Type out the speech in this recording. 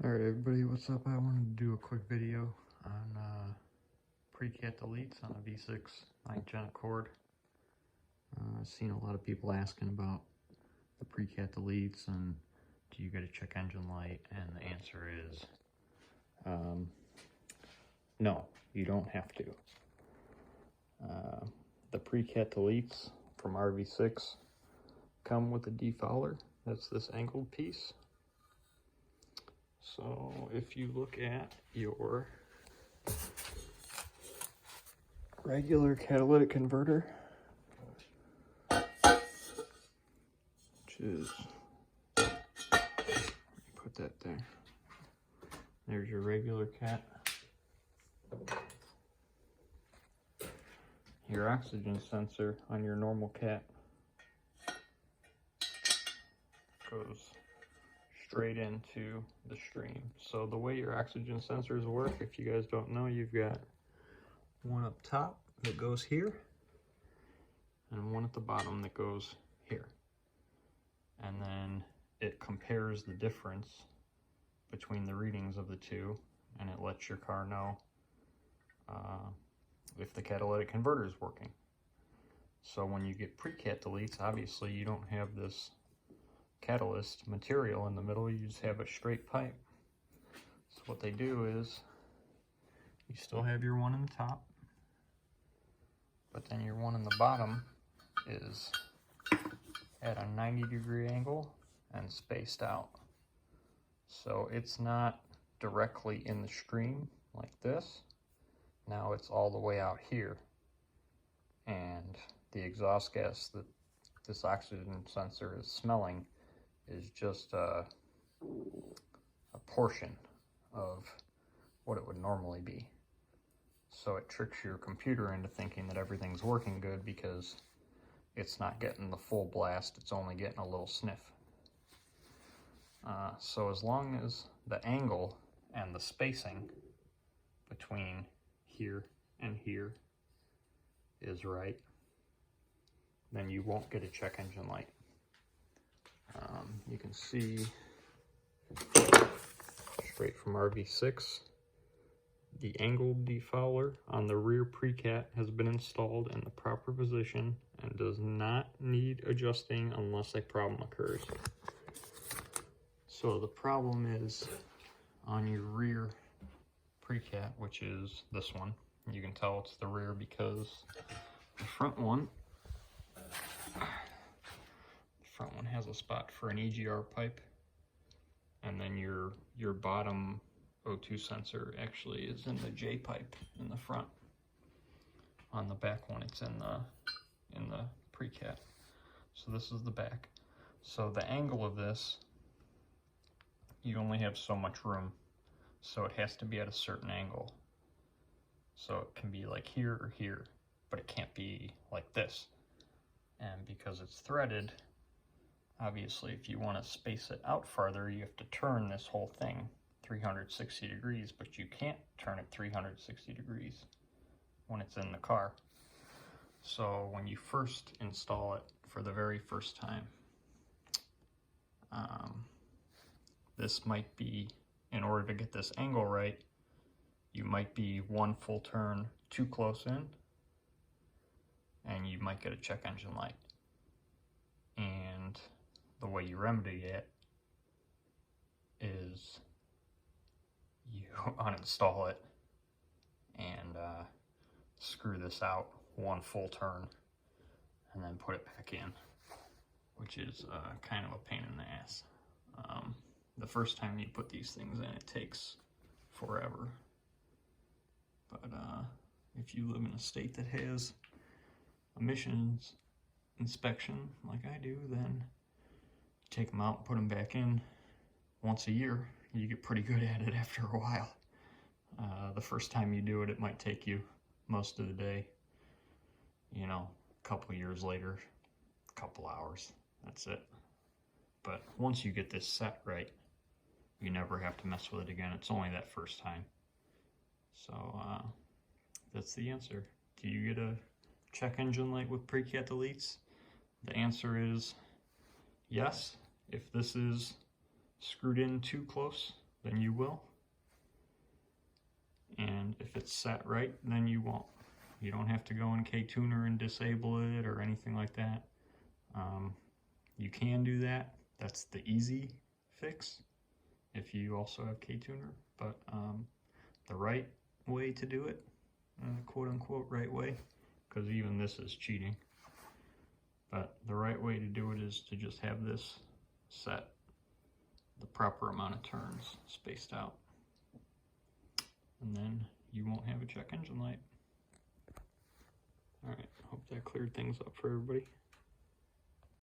Alright everybody, what's up? I wanted to do a quick video on pre-cat deletes on a V6 9th-gen Accord. I've seen a lot of people asking about the pre-cat deletes and do you get a check engine light, and the answer is no, you don't have to. The pre-cat deletes from RV6 come with a defouler. That's this angled piece. So if you look at your regular catalytic converter, which is, put that there. There's your regular cat. Your oxygen sensor on your normal cat goes straight into the stream. So the way your oxygen sensors work, if you guys don't know, you've got one up top that goes here and one at the bottom that goes here, and then it compares the difference between the readings of the two, and it lets your car know if the catalytic converter is working. So when you get pre-cat deletes, obviously you don't have this catalyst material in the middle, you just have a straight pipe. So what they do is, you still have your one in the top, but then your one in the bottom is at a 90-degree angle and spaced out. So it's not directly in the stream like this. Now it's all the way out here. And the exhaust gas that this oxygen sensor is smelling is just a portion of what it would normally be. So it tricks your computer into thinking that everything's working good because it's not getting the full blast, it's only getting a little sniff. So as long as the angle and the spacing between here and here is right, then you won't get a check engine light. You can see straight from RV6, the angled defouler on the rear pre-cat has been installed in the proper position and does not need adjusting unless a problem occurs. So the problem is on your rear pre-cat, which is this one. You can tell it's the rear because the front one has a spot for an EGR pipe, and then your bottom O2 sensor actually is in the J pipe in the front. On the back one, it's in the pre-cat. So this is the back. So the angle of this, you only have so much room, so it has to be at a certain angle. So it can be like here or here, but it can't be like this. And because it's threaded, obviously if you want to space it out farther, you have to turn this whole thing 360 degrees, but you can't turn it 360 degrees when it's in the car. So when you first install it for the very first time, this might be, in order to get this angle right, you might be one full turn too close in, and you might get a check engine light. And the way you remedy it is you uninstall it and screw this out one full turn and then put it back in, which is kind of a pain in the ass. The first time you put these things in, it takes forever. But if you live in a state that has emissions inspection like I do, then take them out and put them back in once a year. You get pretty good at it after a while. The first time you do it, it might take you most of the day. You know, a couple years later, a couple hours, that's it. But once you get this set right, you never have to mess with it again. It's only that first time. So that's the answer. Do you get a check engine light with pre-cat deletes? The answer is yes. If this is screwed in too close, then you will. And if it's set right, then you won't. You don't have to go in K-Tuner and disable it or anything like that. You can do that. That's the easy fix if you also have K-Tuner. But the right way to do it, quote unquote right way, because even this is cheating. But the right way to do it is to just have this set the proper amount of turns spaced out. And then you won't have a check engine light. Alright, hope that cleared things up for everybody.